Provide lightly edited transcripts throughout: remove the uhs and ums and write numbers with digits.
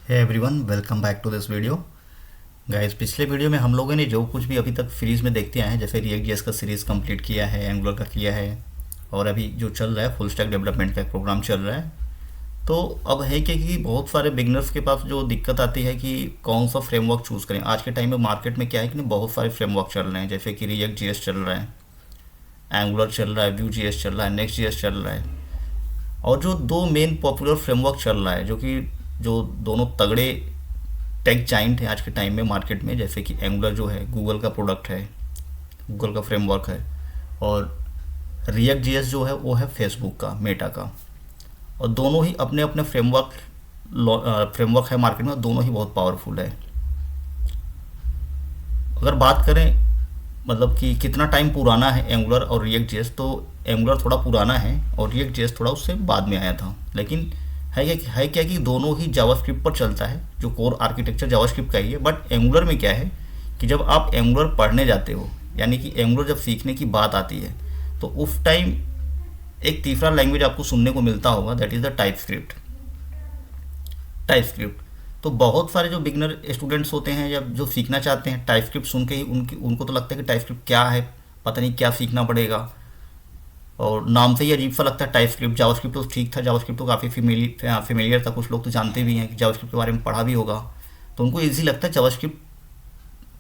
Hey everyone, welcome back to this video. Guys, पिछले video में हम लोगों ने जो कुछ भी अभी तक सीरीज़ में देखते आए हैं, जैसे रिएक्ट जेएस का सीरीज़ कंप्लीट किया है, एंगुलर का किया है, और अभी जो चल रहा है फुल स्टैक डेवलपमेंट का प्रोग्राम चल रहा है। तो अब है कि बहुत सारे बिगनर्स के पास जो दिक्कत आती है कि कौन सा फ्रेमवर्क चूज़ करें। आज के टाइम में मार्केट में क्या है कि नहीं, बहुत सारे फ्रेमवर्क चल रहे हैं, जैसे कि रिएक्ट जेएस चल रहा है, एंगुलर चल रहा है, व्यू जेएस चल रहा है, नेक्स्ट जेएस चल रहा है। और जो दो मेन पॉपुलर फ्रेमवर्क चल रहा है, जो दोनों तगड़े टेक जाइंट है आज के टाइम में मार्केट में, जैसे कि एंगुलर जो है गूगल का प्रोडक्ट है, गूगल का फ्रेमवर्क है, और रिएक्ट जेएस जो है वो है फेसबुक का, मेटा का। और दोनों ही अपने अपने फ्रेमवर्क है मार्केट में, दोनों ही बहुत पावरफुल है। अगर बात करें मतलब कि कितना टाइम पुराना है एंगुलर और रिएक्ट जेएस, तो एंगुलर थोड़ा पुराना है और रिएक्ट जेएस थोड़ा उससे बाद में आया था। लेकिन है क्या कि दोनों ही जावास्क्रिप्ट पर चलता है, जो कोर आर्किटेक्चर जावास्क्रिप्ट का ही है। बट एंगुलर में क्या है कि जब आप एंगुलर पढ़ने जाते हो, यानी कि एंगुलर जब सीखने की बात आती है, तो उस टाइम एक तीसरा लैंग्वेज आपको सुनने को मिलता होगा, दैट इज़ द टाइपस्क्रिप्ट। तो बहुत सारे जो बिगनर स्टूडेंट्स होते हैं या जो सीखना चाहते हैं, टाइपस्क्रिप्ट सुन के ही उनको तो लगता है कि टाइपस्क्रिप्ट क्या है, पता नहीं क्या सीखना पड़ेगा, और नाम से ही अजीब सा लगता है टाइपस्क्रिप्ट। जावास्क्रिप्ट तो ठीक था, जावास्क्रिप्ट तो काफ़ी फेमिलियर था, कुछ लोग तो जानते भी हैं कि जावास्क्रिप्ट के बारे में पढ़ा भी होगा, तो उनको ईजी लगता है जावास्क्रिप्ट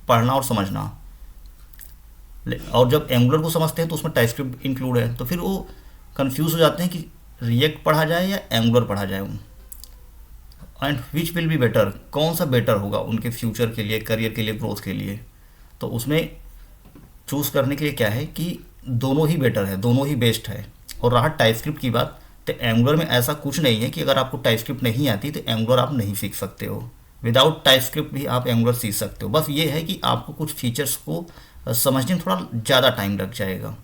पढ़ना और समझना। और जब एंगुलर को समझते हैं तो उसमें टाइपस्क्रिप्ट इंक्लूड है, तो फिर वो कंफ्यूज हो जाते हैं कि रिएक्ट पढ़ा जाए या एंगुलर पढ़ा जाए, and which will be better, कौन सा बेटर होगा उनके फ्यूचर के लिए, करियर के लिए, ग्रोथ के लिए। तो उसमें चूज़ करने के लिए क्या है कि दोनों ही बेटर है, दोनों ही बेस्ट है। और रहा टाइपस्क्रिप्ट की बात, तो एंगुलर में ऐसा कुछ नहीं है कि अगर आपको टाइपस्क्रिप्ट नहीं आती तो एंगुलर आप नहीं सीख सकते हो। विदाउट टाइपस्क्रिप्ट भी आप एंगुलर सीख सकते हो, बस ये है कि आपको कुछ फीचर्स को समझने में थोड़ा ज़्यादा टाइम लग जाएगा,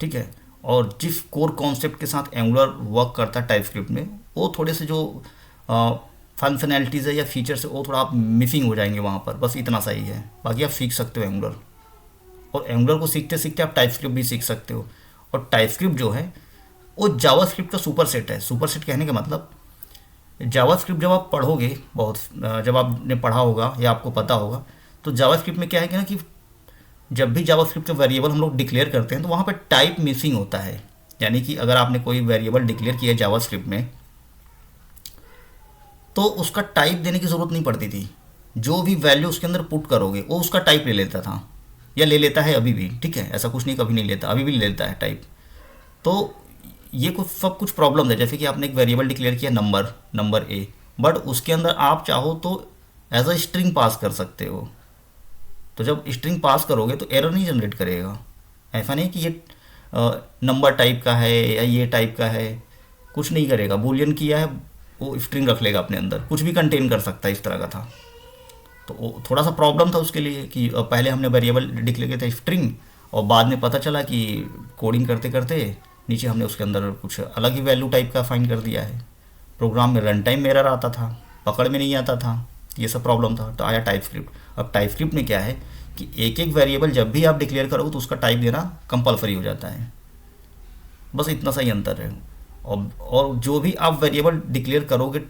ठीक है। और जिस कोर कॉन्सेप्ट के साथ एंगुलर वर्क करता है टाइपस्क्रिप्ट में, वो थोड़े से जो फंक्शनैलिटीज़ है या फीचर्स है, वो थोड़ा आप मिसिंग हो जाएंगे वहाँ पर, बस इतना सा ही है। बाकी आप सीख सकते हो एंगुलर, और एंगुलर को सीखते सीखते आप टाइपस्क्रिप्ट भी सीख सकते हो। और टाइपस्क्रिप्ट जो है वो जावास्क्रिप्ट का सुपर सेट है। सुपर सेट कहने का मतलब, जावास्क्रिप्ट जब आप पढ़ोगे, बहुत जब आपने पढ़ा होगा या आपको पता होगा, तो जावास्क्रिप्ट में क्या है कि ना कि जब भी जावास्क्रिप्ट का वेरिएबल हम लोग डिक्लेयर करते हैं तो वहाँ पर टाइप मिसिंग होता है। यानी कि अगर आपने कोई वेरिएबल डिक्लेयर किया जावास्क्रिप्ट में, तो उसका टाइप देने की ज़रूरत नहीं पड़ती थी। जो भी वैल्यू उसके अंदर पुट करोगे वो उसका टाइप ले लेता था, या ले लेता है अभी भी, ठीक है, ऐसा कुछ नहीं कभी नहीं लेता, अभी भी ले लेता है टाइप। तो ये कुछ सब कुछ प्रॉब्लम है। जैसे कि आपने एक वेरिएबल डिक्लेयर किया नंबर ए, बट उसके अंदर आप चाहो तो एज अ स्ट्रिंग पास कर सकते हो। तो जब स्ट्रिंग पास करोगे तो एरर नहीं जनरेट करेगा। ऐसा नहीं कि ये नंबर टाइप का है या ये टाइप का है, कुछ नहीं करेगा। बूलियन किया है, वो स्ट्रिंग रख लेगा अपने अंदर, कुछ भी कंटेन कर सकता है, इस तरह का था। तो वो थोड़ा सा प्रॉब्लम था उसके लिए कि पहले हमने वेरिएबल डिक्लेयर किया था स्ट्रिंग, और बाद में पता चला कि कोडिंग करते करते नीचे हमने उसके अंदर कुछ अलग ही वैल्यू टाइप का फाइंड कर दिया है। प्रोग्राम में रन टाइम में एरर आता था, पकड़ में नहीं आता था, ये सब प्रॉब्लम था। तो आया टाइपस्क्रिप्ट। अब टाइपस्क्रिप्ट में क्या है कि एक एक वेरिएबल जब भी आप डिक्लेयर करोगे तो उसका टाइप देना कंपलसरी हो जाता है, बस इतना सा ही अंतर है। और जो भी आप वेरिएबल डिक्लेयर करोगे,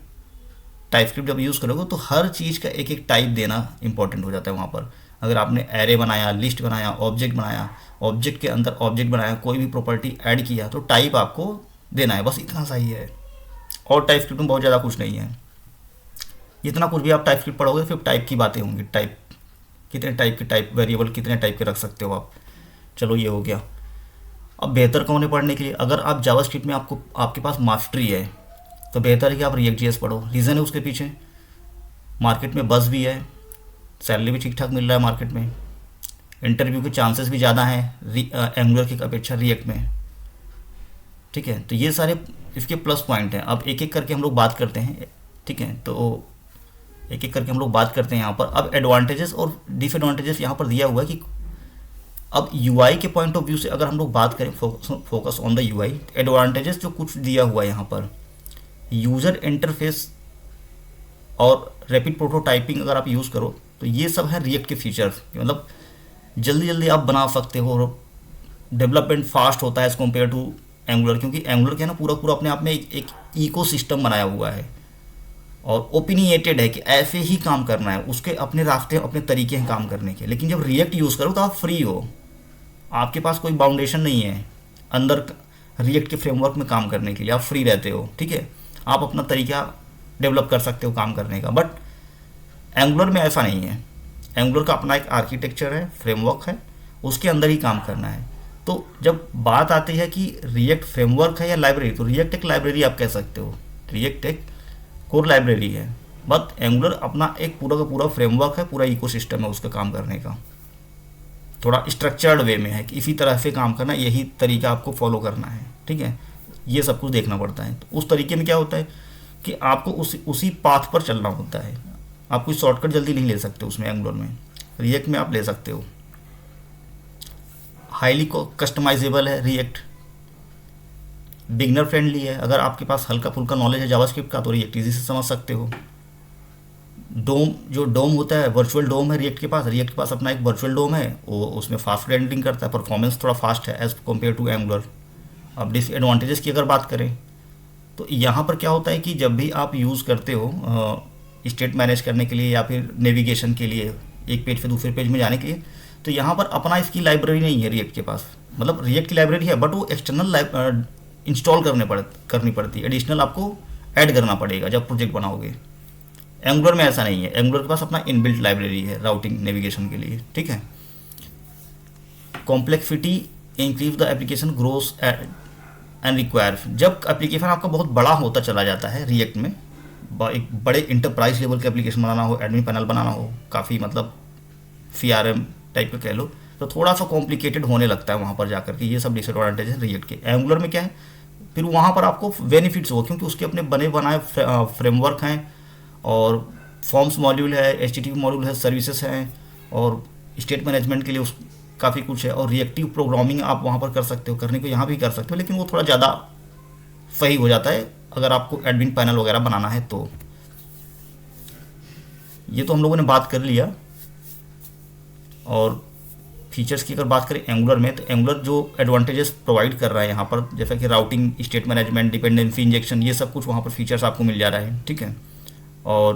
टाइपस्क्रिप्ट जब यूज़ करोगे, तो हर चीज़ का एक एक टाइप देना इंपॉर्टेंट हो जाता है वहाँ पर। अगर आपने एरे बनाया, लिस्ट बनाया, ऑब्जेक्ट बनाया, ऑब्जेक्ट के अंदर ऑब्जेक्ट बनाया, कोई भी प्रॉपर्टी ऐड किया, तो टाइप आपको देना है, बस इतना सा ही है। और टाइपस्क्रिप्ट में बहुत ज़्यादा कुछ नहीं है। जितना कुछ भी आप टाइपस्क्रिप्ट पढ़ोगे फिर टाइप की बातें होंगी। टाइप कितने टाइप के, टाइप वेरिएबल कितने टाइप के रख सकते हो आप। चलो ये हो गया। अब बेहतर कौन है पढ़ने के लिए? अगर आप जावास्क्रिप्ट में आपके पास मास्टरी है, तो बेहतर है कि आप रिएक्ट जेएस पढ़ो। रीज़न है उसके पीछे, मार्केट में बज़ भी है, सैलरी भी ठीक ठाक मिल रहा है मार्केट में, इंटरव्यू के चांसेस भी ज़्यादा हैं एंगुलर की अपेक्षा रिएक्ट में, ठीक है। तो ये सारे इसके प्लस पॉइंट हैं। अब एक एक करके हम लोग बात करते हैं, ठीक है। तो एक एक करके हम लोग बात करते हैं यहाँ पर। अब एडवांटेजेस और डिसएडवांटेजेस यहाँ पर दिया हुआ है कि अब यूआई के पॉइंट ऑफ व्यू से अगर हम लोग बात करें, focus on the UI, advantages जो कुछ दिया हुआ है यहाँ पर, यूज़र इंटरफेस और रैपिड प्रोटोटाइपिंग अगर आप यूज़ करो, तो ये सब है रिएक्ट के फीचर्स। मतलब जल्दी जल्दी आप बना सकते हो, डेवलपमेंट फास्ट होता है एज़ कम्पेयर टू एंगुलर, क्योंकि एंगुलर क्या है ना, पूरा पूरा अपने आप में एक इको सिस्टम बनाया हुआ है। और ओपिनिएटेड है कि ऐसे ही काम करना है, उसके अपने रास्ते अपने तरीके हैं काम करने के। लेकिन जब रिएक्ट यूज़ करो तो आप फ्री हो, आपके पास कोई बाउंडेशन नहीं है अंदर रिएक्ट के फ्रेमवर्क में काम करने के लिए, आप फ्री रहते हो, ठीक है। आप अपना तरीका डेवलप कर सकते हो काम करने का। बट एंगुलर में ऐसा नहीं है। एंगुलर का अपना एक आर्किटेक्चर है, फ्रेमवर्क है, उसके अंदर ही काम करना है। तो जब बात आती है कि रिएक्ट फ्रेमवर्क है या लाइब्रेरी, तो रिएक्ट एक लाइब्रेरी आप कह सकते हो, रिएक्ट एक कोर लाइब्रेरी है। बट एंगुलर अपना एक पूरा का पूरा फ्रेमवर्क है, पूरा इकोसिस्टम है उसका काम करने का, थोड़ा स्ट्रक्चर्ड वे में है कि इसी तरह से काम करना, यही तरीका आपको फॉलो करना है, ठीक है। ये सब कुछ देखना पड़ता है। तो उस तरीके में क्या होता है कि आपको उसी पाथ पर चलना होता है। आप कोई शॉर्टकट जल्दी नहीं ले सकते उसमें, एंगुलर में। रिएक्ट में आप ले सकते हो। हाईली कस्टमाइजेबल है रिएक्ट, बिगनर फ्रेंडली है। अगर आपके पास हल्का फुल्का नॉलेज है जावास्क्रिप्ट का तो रिएक्ट इजी से समझ सकते हो। जो डोम होता है, वर्चुअल डोम है रिएक्ट के पास अपना एक वर्चुअल डोम है, वो उसमें फास्ट रेंडरिंग करता है, परफॉर्मेंस थोड़ा फास्ट है एज कम्पेयर टू एंगुलर। अब डिसएडवांटेजेस की अगर बात करें तो यहाँ पर क्या होता है कि जब भी आप यूज़ करते हो स्टेट मैनेज करने के लिए या फिर नेविगेशन के लिए, एक पेज से दूसरे पेज में जाने के लिए, तो यहाँ पर अपना इसकी लाइब्रेरी नहीं है रिएक्ट के पास। मतलब रिएक्ट की लाइब्रेरी है बट वो एक्सटर्नल इंस्टॉल करनी पड़ती है, एडिशनल आपको ऐड करना पड़ेगा जब प्रोजेक्ट बनाओगे। एंगुलर में ऐसा नहीं है, एंगुलर के पास अपना इनबिल्ट लाइब्रेरी है राउटिंग नेविगेशन के लिए, ठीक है। Complexity increase the application grows and require. जब एप्लीकेशन आपका बहुत बड़ा होता चला जाता है रिएक्ट में, एक बड़े इंटरप्राइज लेवल के एप्लीकेशन बनाना हो, एडमिन पैनल बनाना हो, काफ़ी मतलब CRM टाइप का कह लो, तो थोड़ा सा कॉम्प्लिकेटेड होने लगता है वहाँ पर जाकर के। ये सब डिसएडवांटेज है रिएक्ट के। एंगुलर में क्या है, फिर वहाँ पर आपको बेनिफिट्स हो, क्योंकि उसके अपने बने बनाए फ्रेमवर्क हैं और फॉर्म्स मॉड्यूल है, HTTP मॉड्यूल है, सर्विसेज हैं और स्टेट मैनेजमेंट के लिए उस काफ़ी कुछ है। और रिएक्टिव प्रोग्रामिंग आप वहाँ पर कर सकते हो, करने को यहाँ भी कर सकते हो, लेकिन वो थोड़ा ज़्यादा सही हो जाता है अगर आपको एडमिन पैनल वगैरह बनाना है तो। ये तो हम लोगों ने बात कर लिया। और फीचर्स की अगर बात करें एंगुलर में, तो एंगुलर जो एडवांटेजेस प्रोवाइड कर रहा है यहाँ पर, जैसा कि routing, state management, dependency injection, ये सब कुछ वहाँ पर फीचर्स आपको मिल जा रहा है, ठीक है। और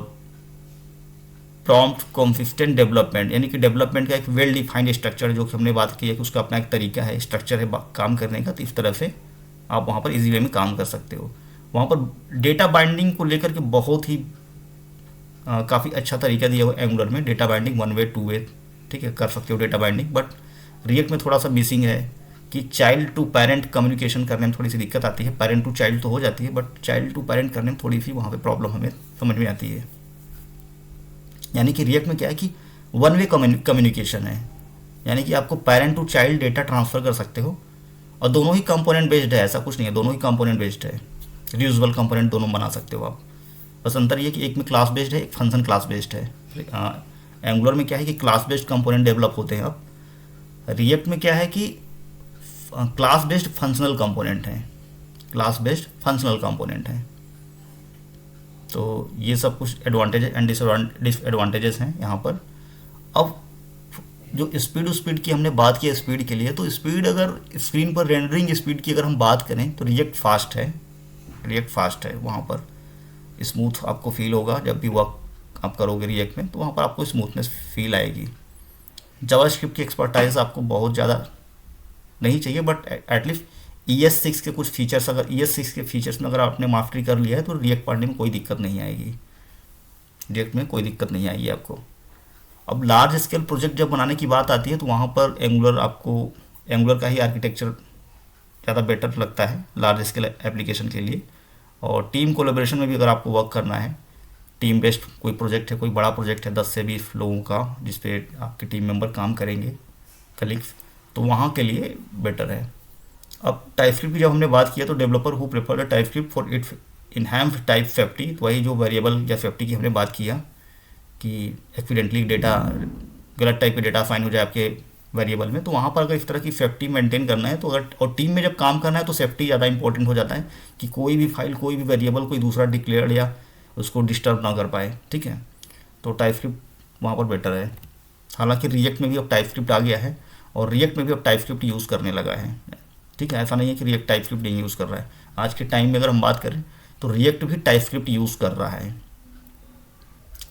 प्रॉम्प्ट कंसिस्टेंट डेवलपमेंट, यानी कि डेवलपमेंट का एक वेल डिफाइंड स्ट्रक्चर, जो कि हमने बात की है कि उसका अपना एक तरीका है, स्ट्रक्चर है काम करने का। तो इस तरह से आप वहाँ पर इजी वे में काम कर सकते हो। वहाँ पर डेटा बाइंडिंग को लेकर के बहुत ही काफ़ी अच्छा तरीका दिया हुआ एंगुलर में। डेटा बाइंडिंग 1 वे 2 वे, ठीक है, कर सकते हो डेटा बाइंडिंग। बट रिएक्ट में थोड़ा सा मिसिंग है कि चाइल्ड टू पेरेंट कम्युनिकेशन करने में थोड़ी सी दिक्कत आती है। पेरेंट टू चाइल्ड तो हो जाती है, बट चाइल्ड टू पेरेंट करने में थोड़ी सी वहाँ पे प्रॉब्लम हमें समझ में आती है। यानी कि रिएक्ट में क्या है कि 1 वे कम्युनिकेशन है, यानी कि आपको parent to child data transfer कर सकते हो। और दोनों ही कंपोनेंट बेस्ड है, ऐसा कुछ नहीं है, दोनों ही कंपोनेंट बेस्ड है, रियूजेबल कंपोनेंट दोनों बना सकते हो आप। बस अंतर ये कि एक में क्लास बेस्ड है, एक फंक्शन क्लास बेस्ड है। एंगुलर में क्या है कि क्लास बेस्ड कंपोनेंट डेवलप होते हैं। अब रिएक्ट में क्या है कि क्लास बेस्ड फंक्शनल कंपोनेंट हैं, क्लास बेस्ड फंक्शनल कंपोनेंट हैं। तो ये सब कुछ एडवांटेज एंड डिसएडवांटेजेस हैं यहाँ पर। अब जो स्पीड की हमने बात की स्पीड के लिए, तो स्पीड अगर स्क्रीन पर रेंडरिंग स्पीड की अगर हम बात करें तो रिएक्ट फास्ट है। वहाँ पर स्मूथ आपको फील होगा जब भी वर्क आप करोगे रिएक्ट में, तो वहाँ पर आपको स्मूथनेस फील आएगी। जावास्क्रिप्ट की एक्सपर्टाइज आपको बहुत ज़्यादा नहीं चाहिए, बट एटलीस्ट ES6 के कुछ फीचर्स, अगर ES6 के फीचर्स में अगर आपने मास्टरी कर लिया है तो रिएक्ट पढ़ने में कोई दिक्कत नहीं आएगी, रिएक्ट में कोई दिक्कत नहीं आएगी आपको। अब लार्ज स्केल प्रोजेक्ट जब बनाने की बात आती है तो वहाँ पर एंगुलर का ही आर्किटेक्चर ज़्यादा बेटर लगता है लार्ज स्केल एप्लीकेशन के लिए। और टीम कोलेबोरेशन में भी अगर आपको वर्क करना है, टीम बेस्ड कोई प्रोजेक्ट है, कोई बड़ा प्रोजेक्ट है 10 से 20 लोगों का, जिसपे आपके टीम मेंबर काम करेंगे, कलीग्स, तो वहाँ के लिए बेटर है। अब टाइपस्क्रिप्ट की जब हमने बात किया तो developer who prefer the TypeScript for its enhanced type safety, तो वही जो वेरिएबल या सेफ्टी की हमने बात किया कि एक्सीडेंटली डेटा, गलत टाइप के डेटा साइन हो जाए आपके वेरिएबल में, तो वहाँ पर अगर इस तरह की सेफ्टी मेंटेन करना है तो अगर, और टीम में जब काम करना है तो सेफ्टी ज़्यादा इंपॉर्टेंट हो जाता है कि कोई भी फाइल, कोई भी वेरिएबल कोई दूसरा डिक्लेयर या उसको डिस्टर्ब ना कर पाए, ठीक है। तो टाइपस्क्रिप्ट वहाँ पर बेटर है। हालांकि रिएक्ट में भी अब टाइपस्क्रिप्ट आ गया है और रिएक्ट में भी अब टाइपस्क्रिप्ट यूज़ करने लगा है, ठीक है। ऐसा नहीं है कि रिएक्ट टाइपस्क्रिप्ट नहीं यूज़ कर रहा है। आज के टाइम में अगर हम बात करें तो रिएक्ट भी टाइपस्क्रिप्ट यूज़ कर रहा है,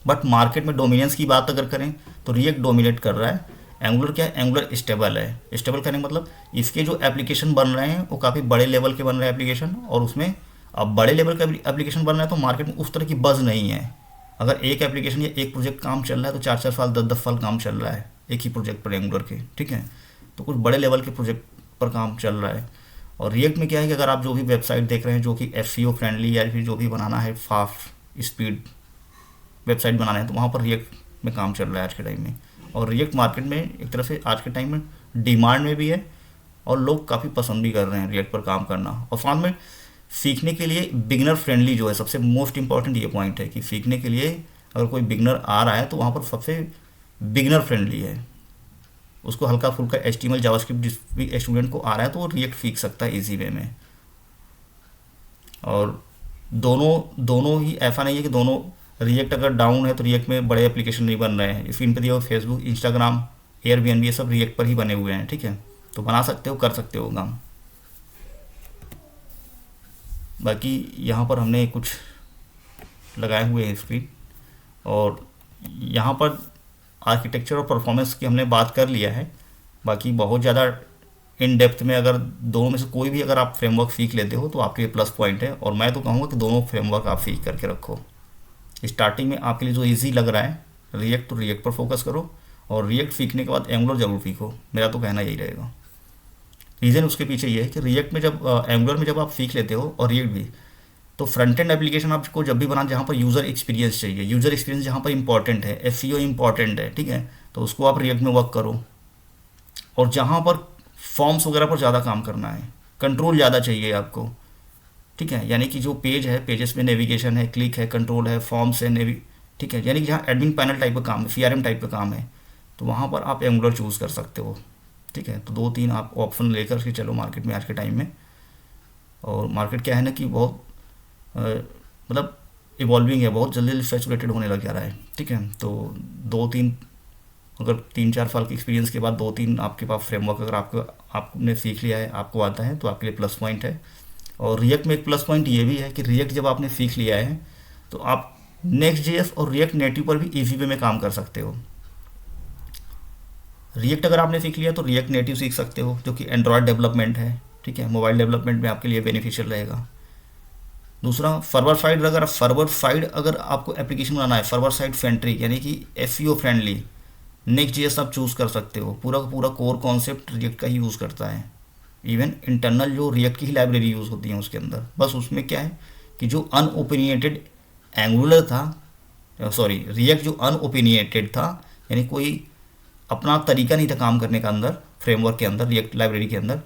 बट मार्केट में डोमिनेंस की बात अगर करें तो रिएक्ट डोमिनेट कर रहा है। एंगुलर क्या है, एंगुलर स्टेबल है। स्टेबल करने का मतलब इसके जो एप्लीकेशन बन रहे हैं वो काफ़ी बड़े लेवल के बन रहे हैं एप्लीकेशन, और उसमें अब बड़े लेवल का एप्लीकेशन बन रहा है तो मार्केट में उस तरह की बज़ नहीं है। अगर एक एप्लीकेशन या एक प्रोजेक्ट काम चल रहा है तो 4-4 साल 10-10 साल काम चल रहा है एक ही प्रोजेक्ट पर एंगुलर के, ठीक है। तो कुछ बड़े लेवल के प्रोजेक्ट पर काम चल रहा है। और रिएक्ट में क्या है कि अगर आप जो भी वेबसाइट देख रहे हैं जो कि एसईओ फ्रेंडली या फिर जो भी बनाना है फास्ट स्पीड वेबसाइट बनाना है तो वहाँ पर रिएक्ट में काम चल रहा है आज के टाइम में। और रिएक्ट मार्केट में एक तरह से आज के टाइम में डिमांड में भी है और लोग काफ़ी पसंद भी कर रहे हैं रिएक्ट पर काम करना। और साथ में सीखने के लिए बिगनर फ्रेंडली जो है, सबसे मोस्ट इंपॉर्टेंट ये पॉइंट है कि सीखने के लिए अगर कोई बिगनर आ रहा है तो वहाँ पर सबसे बिगनर फ्रेंडली है। उसको हल्का फुल्का HTML जावास्क्रिप्ट जिस भी स्टूडेंट को आ रहा है तो वो रिएक्ट सीख सकता है इजी वे में। और दोनों दोनों ही ऐसा नहीं है कि दोनों, रिएक्ट अगर डाउन है तो रिएक्ट में बड़े एप्लीकेशन नहीं बन रहे हैं। स्क्रीन पर दिया हुआ फेसबुक, इंस्टाग्राम, एयरबीएनबी ये सब रिएक्ट पर ही बने हुए हैं, ठीक है। तो बना सकते हो, कर सकते हो काम। बाकी यहाँ पर हमने कुछ लगाए हुए हैं स्क्रीन, और यहाँ पर आर्किटेक्चर और परफॉर्मेंस की हमने बात कर लिया है। बाकी बहुत ज़्यादा इन डेप्थ में अगर दोनों में से कोई भी अगर आप फ्रेमवर्क सीख लेते हो तो आपके लिए प्लस पॉइंट है। और मैं तो कहूँगा कि दोनों फ्रेमवर्क आप सीख करके रखो। स्टार्टिंग में आपके लिए जो इजी लग रहा है रिएक्ट, तो रिएक्ट पर फोकस करो, और रिएक्ट सीखने के बाद एंगुलर ज़रूर सीखो। मेरा तो कहना यही रहेगा। रीज़न उसके पीछे ये है कि रिएक्ट में जब एंगुलर में जब आप सीख लेते हो और रिएक्ट भी, तो फ्रंट एंड एप्लीकेशन आपको जब भी बनाना जहाँ पर यूज़र एक्सपीरियंस चाहिए, यूज़र एक्सपीरियंस जहाँ पर इंपॉर्टेंट है, एसईओ इंपॉर्टेंट है, ठीक है, तो उसको आप रिएक्ट में वर्क करो। और जहाँ पर फॉर्म्स वगैरह पर ज़्यादा काम करना है, कंट्रोल ज़्यादा चाहिए आपको, ठीक है, यानी कि जो पेज है, पेजेस में नेविगेशन है, क्लिक है, कंट्रोल है, फॉर्म्स है, ठीक है, यानी कि जहाँ एडमिन पैनल टाइप का काम है, CRM टाइप का काम है, तो वहाँ पर आप एंगुलर चूज़ कर सकते हो, ठीक है। तो 2-3 आप ऑप्शन लेकर के चलो मार्केट में आज के टाइम में। और मार्केट क्या है ना कि बहुत मतलब इवॉल्विंग है, बहुत जल्दी सैचुरेटेड होने लग जा रहा है, ठीक है। तो 2-3 अगर 3-4 साल के एक्सपीरियंस के बाद 2-3 आपके पास फ्रेमवर्क अगर आपने सीख लिया है, आपको आता है, तो आपके लिए प्लस पॉइंट है। और रिएक्ट में एक प्लस पॉइंट ये भी है कि रिएक्ट जब आपने सीख लिया है तो आप Next.js और रिएक्ट नेटिव पर भी ईजी वे में काम कर सकते हो। रिएक्ट अगर आपने सीख लिया तो रिएक्ट नेटिव सीख सकते हो, जो कि एंड्रॉयड डेवलपमेंट है, ठीक है, मोबाइल डेवलपमेंट में आपके लिए बेनिफिशियल रहेगा। दूसरा सर्वर साइड अगर आपको एप्लीकेशन बनाना है, सर्वर साइड सेंट्रिक यानी कि एसईओ फ्रेंडली, Next.js आप चूज़ कर सकते हो। पूरा का पूरा कोर कॉन्सेप्ट रिएक्ट का ही यूज़ करता है। इवन इंटरनल जो रिएक्ट की ही लाइब्रेरी यूज़ होती है उसके अंदर, बस उसमें क्या है कि जो अनओपिनियटेड एंगुलर था, सॉरी रिएक्ट जो अनओपिनियटेड था, यानी कोई अपना तरीका नहीं था काम करने का अंदर फ्रेमवर्क के अंदर, रिएक्ट लाइब्रेरी के अंदर,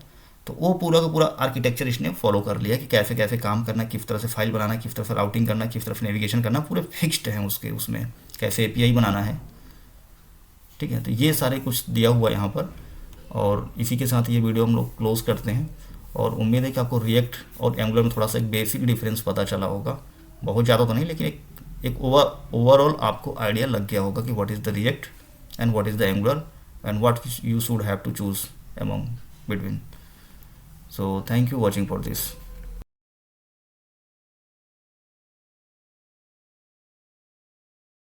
तो वो पूरा का पूरा आर्किटेक्चर इसने फॉलो कर लिया कि कैसे कैसे काम करना, किस तरह से फाइल बनाना, किस तरह से राउटिंग करना, किस तरह से नेविगेशन करना, पूरे फिक्स्ड हैं उसके, उसमें कैसे एपीआई बनाना है, ठीक है। तो ये सारे कुछ दिया हुआ है यहाँ पर। और इसी के साथ ये वीडियो हम लोग क्लोज करते हैं, और उम्मीद है कि आपको रिएक्ट और एंगुलर में थोड़ा सा एक बेसिक डिफरेंस पता चला होगा। बहुत ज़्यादा तो नहीं, लेकिन एक ओवरऑल आपको आइडिया लग गया होगा कि what is the react and what is the angular and what you should have to choose among between. So thank you watching for this.